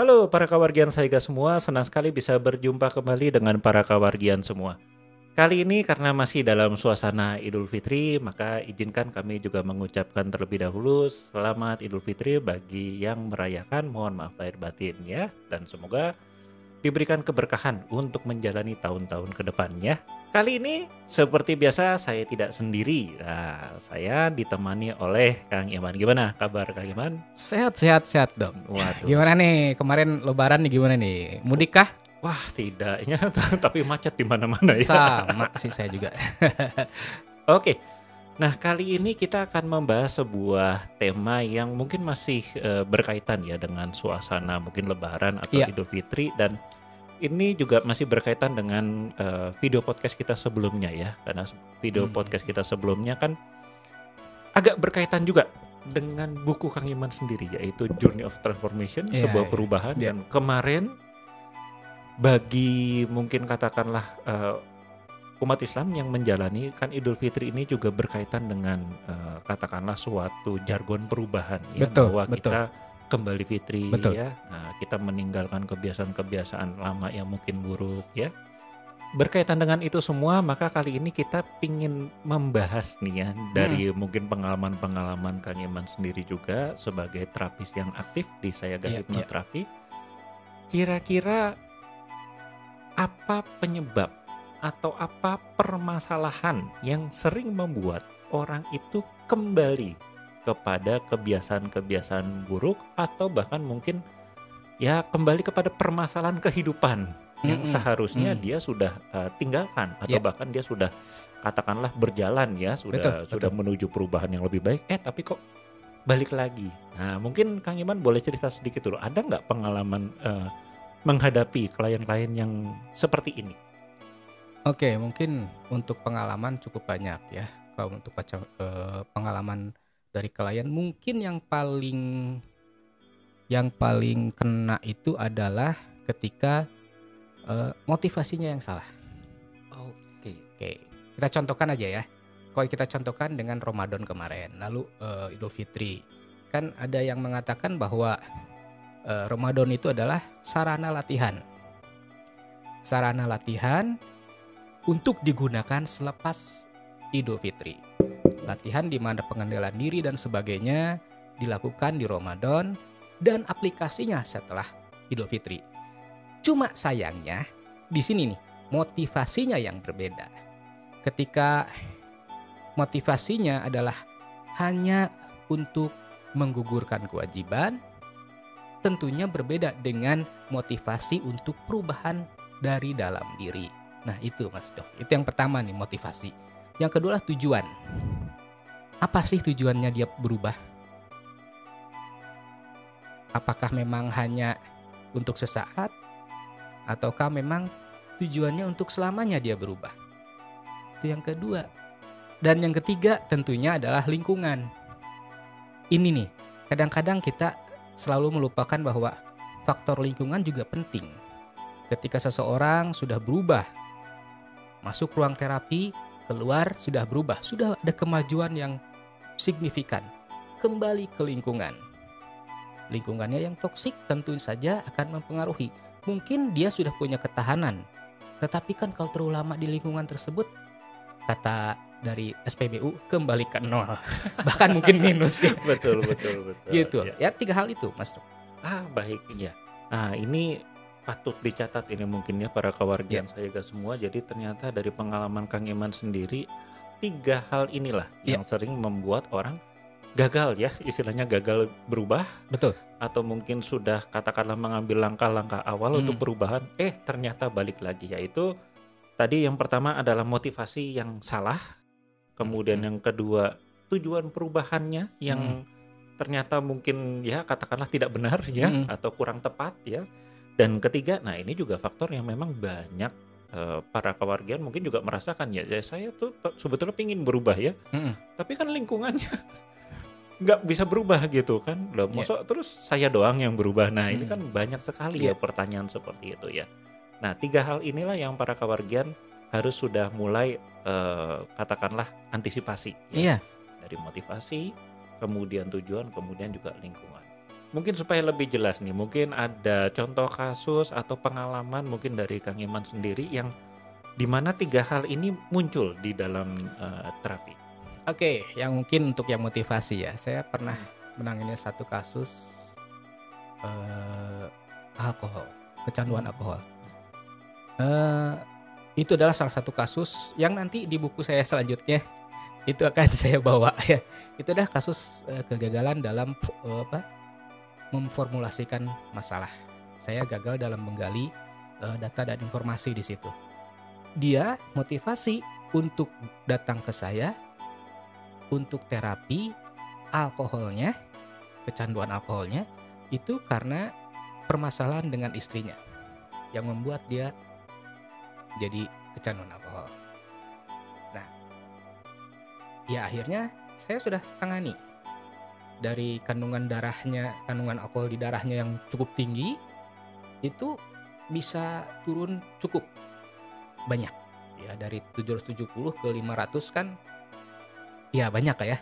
Halo para kawargian Saiga semua, senang sekali bisa berjumpa kembali dengan para kawargian semua. Kali ini karena masih dalam suasana Idul Fitri, maka izinkan kami juga mengucapkan terlebih dahulu selamat Idul Fitri bagi yang merayakan, mohon maaf lahir batin ya. Dan semoga diberikan keberkahan untuk menjalani tahun-tahun ke depannya. Kali ini seperti biasa saya tidak sendiri. Nah, saya ditemani oleh Kang Iman. Gimana kabar Kang Iman? Sehat dok. Waduh. Gimana nih kemarin Lebaran nih gimana nih? Mudik kah? Wah tidaknya, tapi macet di mana-mana ya. Sama sih saya juga. Oke, nah kali ini kita akan membahas sebuah tema yang mungkin masih berkaitan ya dengan suasana mungkin Lebaran atau Iya. Idul Fitri, dan ini juga masih berkaitan dengan video podcast kita sebelumnya ya, karena video podcast kita sebelumnya kan agak berkaitan juga dengan buku Kang Iman sendiri, yaitu Journey of Transformation, Iya, sebuah iya. perubahan. Iya. Dan kemarin bagi mungkin katakanlah umat Islam yang menjalani kan Idul Fitri ini juga berkaitan dengan katakanlah suatu jargon perubahan ya, Betul, bahwa betul. kita kembali fitri Betul. ya. Nah, kita meninggalkan kebiasaan-kebiasaan lama yang mungkin buruk ya. Berkaitan dengan itu semua, maka kali ini kita pingin membahas nih ya dari mungkin pengalaman-pengalaman Kang Iman sendiri juga sebagai terapis yang aktif di Sayaga Iya, Hipnoterapi. Kira-kira apa penyebab atau apa permasalahan yang sering membuat orang itu kembali kepada kebiasaan-kebiasaan buruk, atau bahkan mungkin ya kembali kepada permasalahan kehidupan yang seharusnya dia sudah tinggalkan, atau Iya. bahkan dia sudah katakanlah berjalan ya, sudah Betul. menuju perubahan yang lebih baik, tapi kok balik lagi. Nah, mungkin Kang Iman boleh cerita sedikit dulu, ada nggak pengalaman menghadapi klien-klien yang seperti ini? Oke, mungkin untuk pengalaman cukup banyak ya. Kalau untuk pengalaman dari klien, mungkin yang paling kena itu adalah ketika motivasinya yang salah. Oke. Oke, kita contohkan aja ya. Kalau kita contohkan dengan Ramadan kemarin, lalu Idul Fitri, kan ada yang mengatakan bahwa Ramadan itu adalah sarana latihan untuk digunakan selepas Idul Fitri. Latihan di mana pengendalian diri dan sebagainya dilakukan di Ramadan dan aplikasinya setelah Idul Fitri. Cuma sayangnya di sini nih motivasinya yang berbeda. Ketika motivasinya adalah hanya untuk menggugurkan kewajiban, tentunya berbeda dengan motivasi untuk perubahan dari dalam diri. Nah itu Mas Dok, itu yang pertama nih, motivasi. Yang kedua adalah tujuan. Apa sih tujuannya dia berubah? Apakah memang hanya untuk sesaat? Ataukah memang tujuannya untuk selamanya dia berubah? Itu yang kedua. Dan yang ketiga tentunya adalah lingkungan. Ini nih, kadang-kadang kita selalu melupakan bahwa faktor lingkungan juga penting. Ketika seseorang sudah berubah, masuk ruang terapi, keluar sudah berubah, sudah ada kemajuan yang signifikan, kembali ke lingkungan. Lingkungannya yang toksik tentu saja akan mempengaruhi. Mungkin dia sudah punya ketahanan, tetapi kan kalau terlalu lama di lingkungan tersebut, kata dari SPBU, kembali ke nol. Bahkan mungkin minus ya. Betul. Gitu. Ya. Ya 3 hal itu Mas. Baik ya. Nah, ini patut dicatat ini mungkin ya para kawargian Sayaga semua. Jadi ternyata dari pengalaman Kang Iman sendiri, 3 hal inilah yang sering membuat orang gagal ya, istilahnya gagal berubah. Betul. Atau mungkin sudah katakanlah mengambil langkah-langkah awal untuk perubahan, ternyata balik lagi. Yaitu tadi yang pertama adalah motivasi yang salah. Kemudian yang kedua, tujuan perubahannya yang ternyata mungkin ya katakanlah tidak benar ya, atau kurang tepat ya. Dan ketiga, nah ini juga faktor yang memang banyak para kawargian mungkin juga merasakan ya, saya tuh sebetulnya pingin berubah ya, tapi kan lingkungannya nggak bisa berubah gitu kan. Loh, masa terus saya doang yang berubah. Nah ini kan banyak sekali ya pertanyaan seperti itu ya. Nah 3 hal inilah yang para kawargian harus sudah mulai katakanlah antisipasi ya. Dari motivasi, kemudian tujuan, kemudian juga lingkungan. mungkin supaya lebih jelas nih, mungkin ada contoh kasus atau pengalaman mungkin dari Kang Iman sendiri yang di mana 3 hal ini muncul di dalam terapi. Oke, yang mungkin untuk yang motivasi ya, saya pernah menangani satu kasus alkohol, kecanduan alkohol. Itu adalah salah satu kasus yang nanti di buku saya selanjutnya itu akan saya bawa ya. Itu adalah kasus kegagalan dalam memformulasikan masalah. Saya gagal dalam menggali data dan informasi di situ. Dia motivasi untuk datang ke saya untuk terapi alkoholnya, kecanduan alkoholnya itu karena permasalahan dengan istrinya yang membuat dia jadi kecanduan alkohol. Nah, ya akhirnya saya sudah tangani. Dari kandungan alkohol di darahnya yang cukup tinggi, itu bisa turun cukup banyak. Ya dari 770 ke 500 kan, ya banyak lah ya.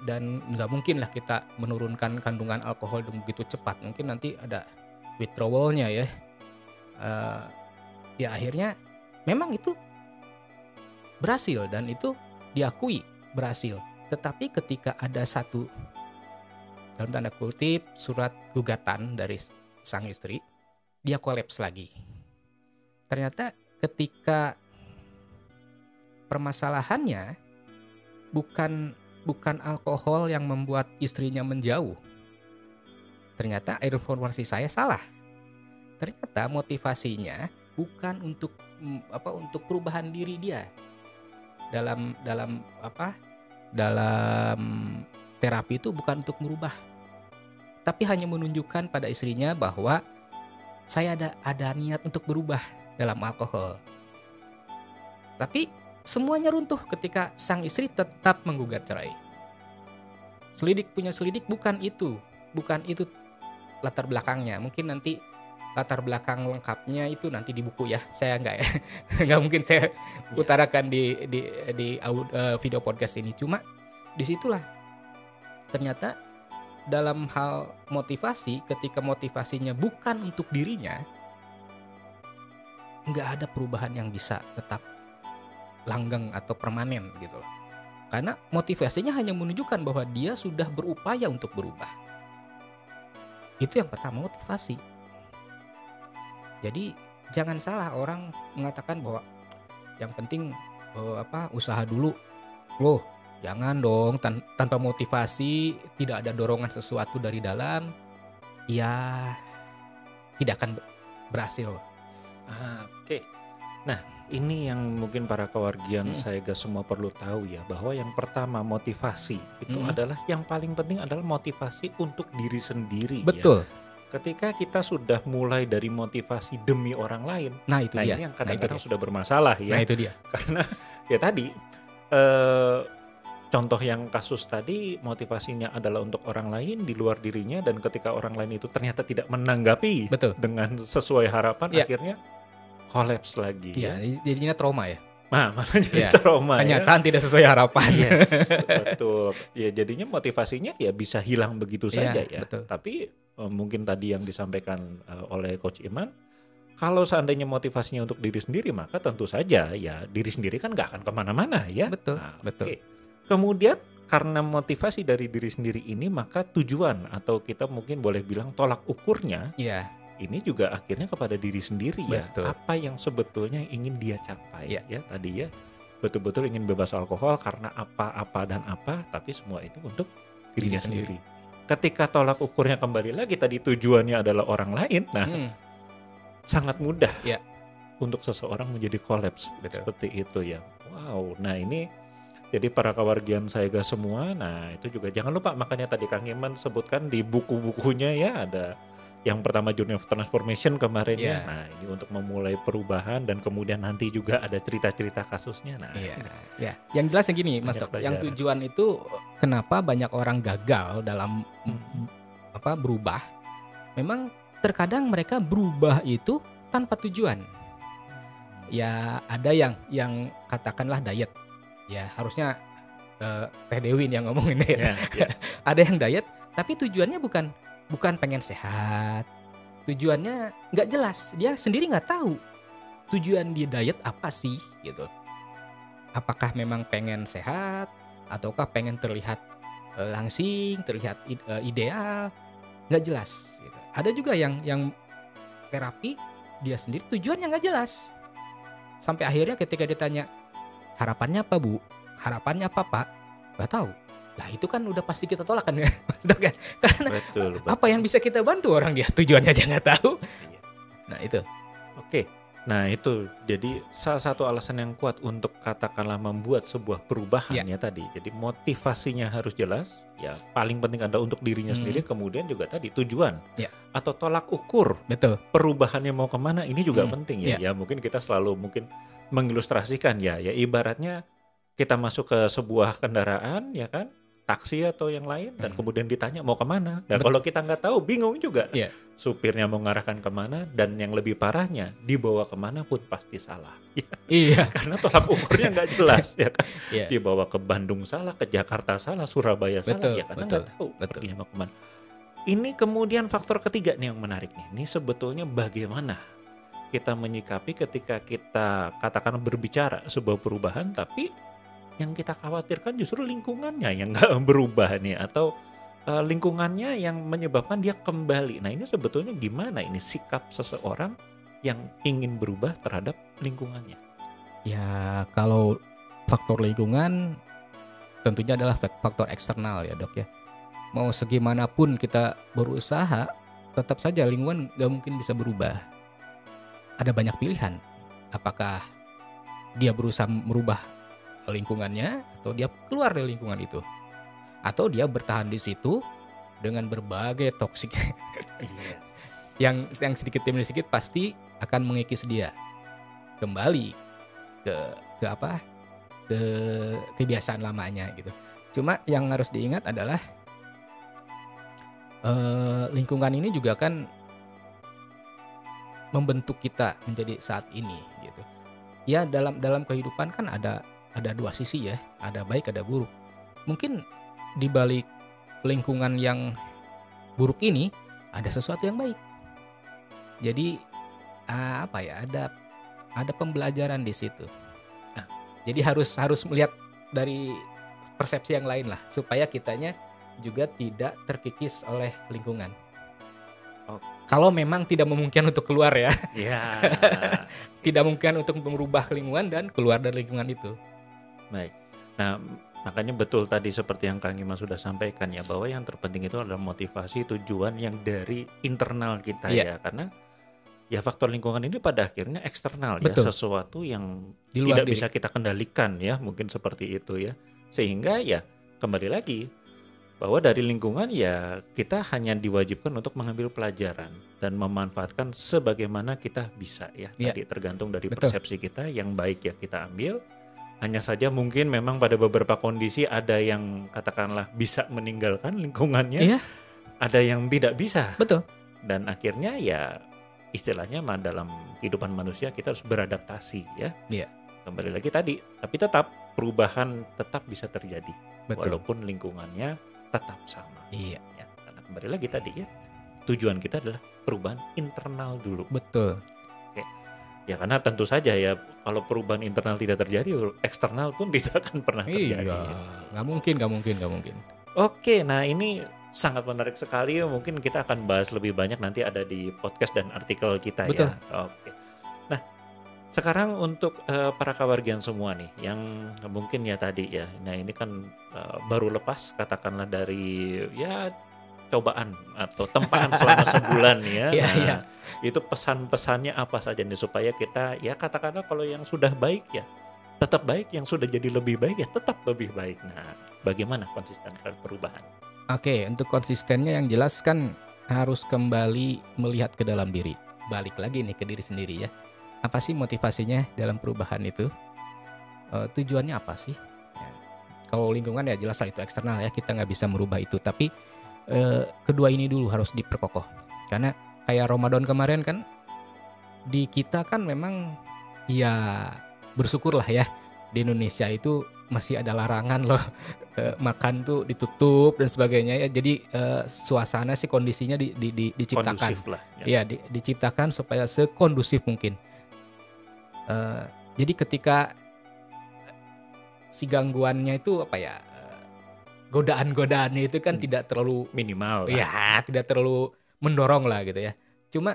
Dan nggak mungkin lah kita menurunkan kandungan alkohol begitu cepat. Mungkin nanti ada withdrawal-nya ya. Ya akhirnya memang itu berhasil dan itu diakui berhasil. Tetapi ketika ada satu dalam tanda kutip surat gugatan dari sang istri, dia kolaps lagi. Ternyata ketika permasalahannya bukan alkohol yang membuat istrinya menjauh. Ternyata informasi saya salah. Ternyata motivasinya bukan untuk perubahan diri dia. Dalam terapi itu bukan untuk merubah. Tapi hanya menunjukkan pada istrinya bahwa saya ada niat untuk berubah dalam alkohol. Tapi semuanya runtuh ketika sang istri tetap menggugat cerai. Punya selidik bukan itu latar belakangnya. Mungkin nanti latar belakang lengkapnya itu nanti di buku ya. Saya nggak mungkin saya utarakan di video podcast ini. Cuma disitulah ternyata dalam hal motivasi, ketika motivasinya bukan untuk dirinya, nggak ada perubahan yang bisa tetap langgeng atau permanen gitu loh. Karena motivasinya hanya menunjukkan bahwa dia sudah berupaya untuk berubah. Itu yang pertama, motivasi. Jadi jangan salah orang mengatakan bahwa yang penting usaha dulu. Loh, jangan dong tanpa motivasi, tidak ada dorongan sesuatu dari dalam, ya tidak akan berhasil. Oke. Nah, ini yang mungkin para kewargian saya semua perlu tahu ya, bahwa yang pertama motivasi itu adalah yang paling penting adalah motivasi untuk diri sendiri. Betul. Ya. Ketika kita sudah mulai dari motivasi demi orang lain, ini yang kadang-kadang sudah bermasalah ya. Nah itu dia. Karena ya tadi contoh yang kasus tadi, motivasinya adalah untuk orang lain di luar dirinya, dan ketika orang lain itu ternyata tidak menanggapi dengan sesuai harapan, akhirnya kolaps lagi. Iya, jadinya trauma ya. Nah, malah jadi trauma. Kenyataan tidak sesuai harapan. Yes, betul. Ya jadinya motivasinya ya bisa hilang begitu saja ya. Betul. Tapi mungkin tadi yang disampaikan oleh Coach Iman, kalau seandainya motivasinya untuk diri sendiri, maka tentu saja ya diri sendiri kan nggak akan kemana-mana ya. Betul. Betul. Okay. Kemudian karena motivasi dari diri sendiri ini, maka tujuan atau kita mungkin boleh bilang tolak ukurnya, ini juga akhirnya kepada diri sendiri. Betul. Ya. Apa yang sebetulnya ingin dia capai ya tadi ya. Betul-betul ingin bebas alkohol karena apa dan apa, tapi semua itu untuk dirinya sendiri. Ketika tolak ukurnya kembali lagi tadi tujuannya adalah orang lain, nah sangat mudah untuk seseorang menjadi kolaps seperti itu ya. Wow, nah ini jadi para kewargian saya semua, nah itu juga jangan lupa, makanya tadi Kang Iman sebutkan di buku-bukunya ya, ada yang pertama Journey of Transformation kemarin ya. Nah ini untuk memulai perubahan, dan kemudian nanti juga ada cerita-cerita kasusnya. Nah yang jelas yang gini Mas Dok, yang tujuan itu kenapa banyak orang gagal dalam berubah, memang terkadang mereka berubah itu tanpa tujuan. Ya ada yang katakanlah diet, ya harusnya Teh Dewi yang ngomongin diet. Ada yang diet tapi tujuannya bukan bukan pengen sehat. Tujuannya nggak jelas, dia sendiri nggak tahu tujuan dia diet apa sih gitu. Apakah memang pengen sehat ataukah pengen terlihat langsing, terlihat ideal, nggak jelas gitu. Ada juga yang terapi dia sendiri tujuannya nggak jelas. Sampai akhirnya ketika ditanya harapannya apa Bu, harapannya apa Pak, nggak tahu. Lah itu kan udah pasti kita tolak kan ya, Mas Dok ya? Karena Betul. apa yang bisa kita bantu orang dia tujuannya aja nggak tahu. Iya. Nah itu. Oke. Nah itu jadi salah satu alasan yang kuat untuk katakanlah membuat sebuah perubahan ya tadi. Jadi motivasinya harus jelas. Ya paling penting ada untuk dirinya sendiri. Kemudian juga tadi tujuan atau tolak ukur. Betul. Perubahannya mau kemana ini juga penting ya. Ya mungkin kita selalu mungkin mengilustrasikan ya ibaratnya kita masuk ke sebuah kendaraan ya kan, taksi atau yang lain dan kemudian ditanya mau kemana. Dan kalau kita nggak tahu bingung juga. Supirnya mau ngarahkan kemana dan yang lebih parahnya dibawa kemana pun pasti salah. Iya. Karena tolak ukurnya nggak jelas ya kan. Dibawa ke Bandung salah, ke Jakarta salah, Surabaya salah ya karena nggak tahu perginya mau kemana. Ini kemudian faktor ketiga nih yang menarik nih. Ini sebetulnya bagaimana kita menyikapi ketika kita katakan berbicara sebuah perubahan tapi yang kita khawatirkan justru lingkungannya yang nggak berubah nih atau lingkungannya yang menyebabkan dia kembali. Nah ini sebetulnya gimana ini sikap seseorang yang ingin berubah terhadap lingkungannya? Ya kalau faktor lingkungan tentunya adalah faktor eksternal ya Dok ya. Mau segimanapun kita berusaha tetap saja lingkungan gak mungkin bisa berubah. Ada banyak pilihan. Apakah dia berusaha merubah lingkungannya atau dia keluar dari lingkungan itu, atau dia bertahan di situ dengan berbagai toksik yang sedikit demi sedikit pasti akan mengikis dia kembali ke kebiasaan lamanya gitu. Cuma yang harus diingat adalah lingkungan ini juga kan membentuk kita menjadi saat ini gitu. Ya dalam kehidupan kan ada dua sisi ya, ada baik ada buruk. Mungkin di balik lingkungan yang buruk ini ada sesuatu yang baik. Jadi ada pembelajaran di situ. Nah, jadi harus melihat dari persepsi yang lain lah supaya kitanya juga tidak terkikis oleh lingkungan. Kalau memang tidak memungkinkan untuk keluar ya. Tidak mungkin untuk merubah lingkungan dan keluar dari lingkungan itu. Baik. Nah, makanya betul tadi seperti yang Kang Iman sudah sampaikan ya, bahwa yang terpenting itu adalah motivasi, tujuan yang dari internal kita ya. Karena ya faktor lingkungan ini pada akhirnya eksternal ya, sesuatu yang tidak bisa kita kendalikan ya, mungkin seperti itu ya. Sehingga ya kembali lagi bahwa dari lingkungan ya kita hanya diwajibkan untuk mengambil pelajaran dan memanfaatkan sebagaimana kita bisa ya. Tadi tergantung dari persepsi kita, yang baik ya kita ambil. Hanya saja mungkin memang pada beberapa kondisi ada yang katakanlah bisa meninggalkan lingkungannya, ada yang tidak bisa. Betul. Dan akhirnya ya istilahnya dalam kehidupan manusia kita harus beradaptasi ya. Kembali lagi tadi, tapi tetap perubahan tetap bisa terjadi. Walaupun lingkungannya tetap sama. Ya, karena kembali lagi tadi ya, tujuan kita adalah perubahan internal dulu. Betul. Ya karena tentu saja ya kalau perubahan internal tidak terjadi, eksternal pun tidak akan pernah terjadi. Nggak mungkin. Oke, nah ini sangat menarik sekali. Mungkin kita akan bahas lebih banyak nanti ada di podcast dan artikel kita ya. Oke. Nah sekarang untuk para kawargian semua nih yang mungkin ya tadi ya, nah ini kan baru lepas katakanlah dari ya cobaan atau tempaan selama sebulan ya. Itu pesan-pesannya apa saja nih supaya kita ya katakanlah kalau yang sudah baik ya tetap baik, yang sudah jadi lebih baik ya tetap lebih baik. Nah, bagaimana konsisten perubahan? Oke, untuk konsistennya yang jelas kan harus kembali melihat ke dalam diri. Balik lagi nih ke diri sendiri ya. Apa sih motivasinya dalam perubahan itu? Tujuannya apa sih? Ya. Kalau lingkungan ya jelas itu eksternal ya, kita nggak bisa merubah itu. Tapi kedua ini dulu harus diperkokoh. Karena kayak Ramadan kemarin kan, di kita kan memang ya bersyukurlah ya, di Indonesia itu masih ada larangan loh makan tuh ditutup dan sebagainya ya. Jadi suasana sih kondisinya diciptakan. Kondusif lah. Iya, diciptakan supaya sekondusif mungkin. Jadi ketika si gangguannya itu apa ya, godaan-godaannya itu kan tidak terlalu minimal lah. ya, tidak terlalu mendorong lah gitu ya. Cuma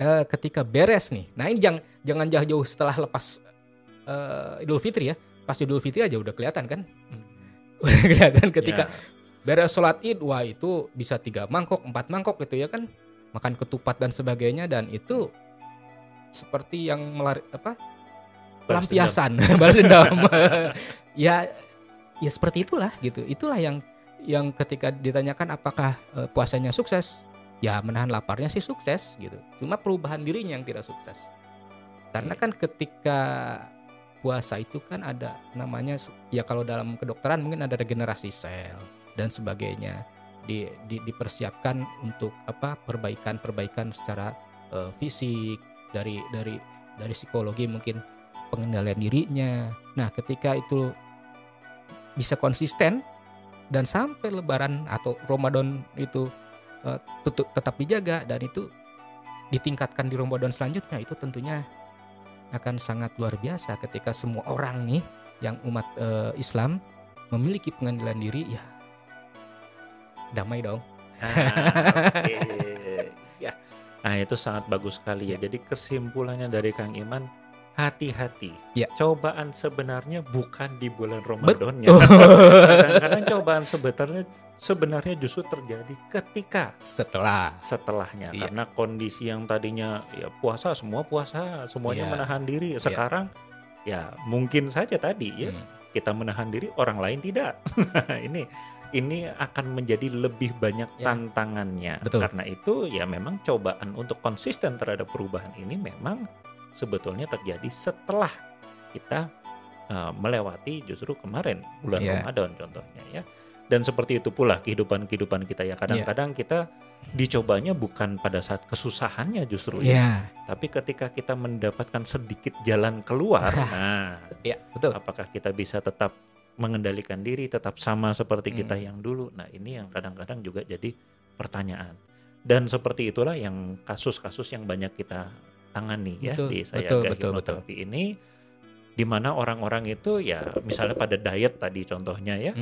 ketika beres nih, nah ini jangan jauh-jauh setelah lepas Idul Fitri ya. Pas Idul Fitri aja udah kelihatan kan. Kelihatan ketika beres sholat Id, wah itu bisa 3 mangkok, 4 mangkok gitu ya kan. Makan ketupat dan sebagainya, dan itu seperti yang pelampiasan, balas dendam. ya seperti itulah gitu. Itulah yang ketika ditanyakan apakah puasanya sukses, ya menahan laparnya sih sukses gitu. Cuma perubahan dirinya yang tidak sukses. Karena kan ketika puasa itu kan ada namanya, ya kalau dalam kedokteran mungkin ada regenerasi sel dan sebagainya. Dipersiapkan untuk perbaikan secara fisik, dari psikologi mungkin pengendalian dirinya. Nah, ketika itu bisa konsisten dan sampai Lebaran atau Ramadan itu tetap dijaga, dan itu ditingkatkan di Ramadan selanjutnya, itu tentunya akan sangat luar biasa ketika semua orang nih yang umat Islam memiliki pengendalian diri, ya damai dong. Okay. Ya. Nah, itu sangat bagus sekali ya. Jadi kesimpulannya dari Kang Iman, hati-hati. Ya. Cobaan sebenarnya bukan di bulan Ramadannya. Kadang-kadang cobaan sebenarnya justru terjadi ketika setelahnya. Ya. Karena kondisi yang tadinya ya puasa, semuanya menahan diri. Sekarang ya mungkin saja tadi ya kita menahan diri, orang lain tidak. Ini akan menjadi lebih banyak tantangannya. Betul. Karena itu ya memang cobaan untuk konsisten terhadap perubahan ini memang sebetulnya terjadi setelah kita melewati justru kemarin bulan Ramadan contohnya ya. Dan seperti itu pula kehidupan kita ya. Kadang-kadang kita dicobanya bukan pada saat kesusahannya justru ya. Tapi ketika kita mendapatkan sedikit jalan keluar, nah betul. Apakah kita bisa tetap mengendalikan diri, tetap sama seperti kita yang dulu? Nah, ini yang kadang-kadang juga jadi pertanyaan. Dan seperti itulah yang kasus-kasus yang banyak kita tangani ya di Sayaga Hipnoterapi ini, di mana orang-orang itu ya misalnya pada diet tadi contohnya ya.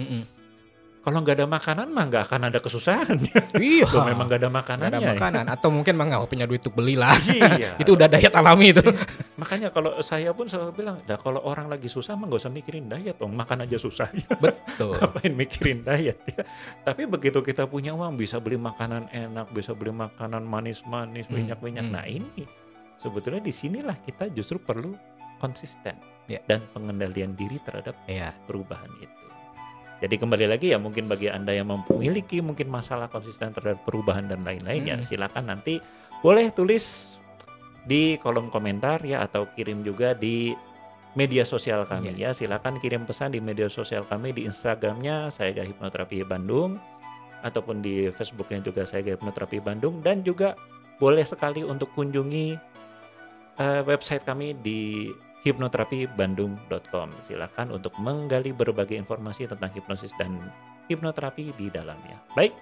Kalau nggak ada makanan mah nggak akan ada kesusahan. Iya. Memang nggak ada makanannya. Nggak ada makanan, atau mungkin mah nggak punya duit untuk belilah. Iya. Itu udah diet alami itu. Makanya kalau saya pun selalu bilang, kalau orang lagi susah mah nggak usah mikirin diet dong, makan aja susah. Betul. Ngapain mikirin diet ya? Tapi begitu kita punya uang, bisa beli makanan enak, bisa beli makanan manis-manis, minyak-minyak. Nah ini sebetulnya disinilah kita justru perlu konsisten dan pengendalian diri terhadap perubahan itu. Jadi kembali lagi ya, mungkin bagi Anda yang memiliki mungkin masalah konsisten terhadap perubahan dan lain-lain ya silakan nanti boleh tulis di kolom komentar ya, atau kirim juga di media sosial kami ya. Silakan kirim pesan di media sosial kami, di Instagramnya Sayaga Hipnoterapi Bandung, ataupun di Facebooknya juga Sayaga Hipnoterapi Bandung, dan juga boleh sekali untuk kunjungi website kami di hipnoterapibandung.com. Silakan untuk menggali berbagai informasi tentang hipnosis dan hipnoterapi di dalamnya. Baik,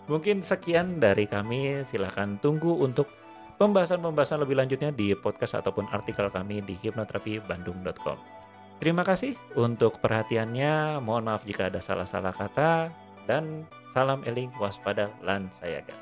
mungkin sekian dari kami. Silakan tunggu untuk pembahasan-pembahasan lebih lanjutnya di podcast ataupun artikel kami di hipnoterapibandung.com. Terima kasih untuk perhatiannya. Mohon maaf jika ada salah-salah kata, dan salam eling, waspada, lan sayaga.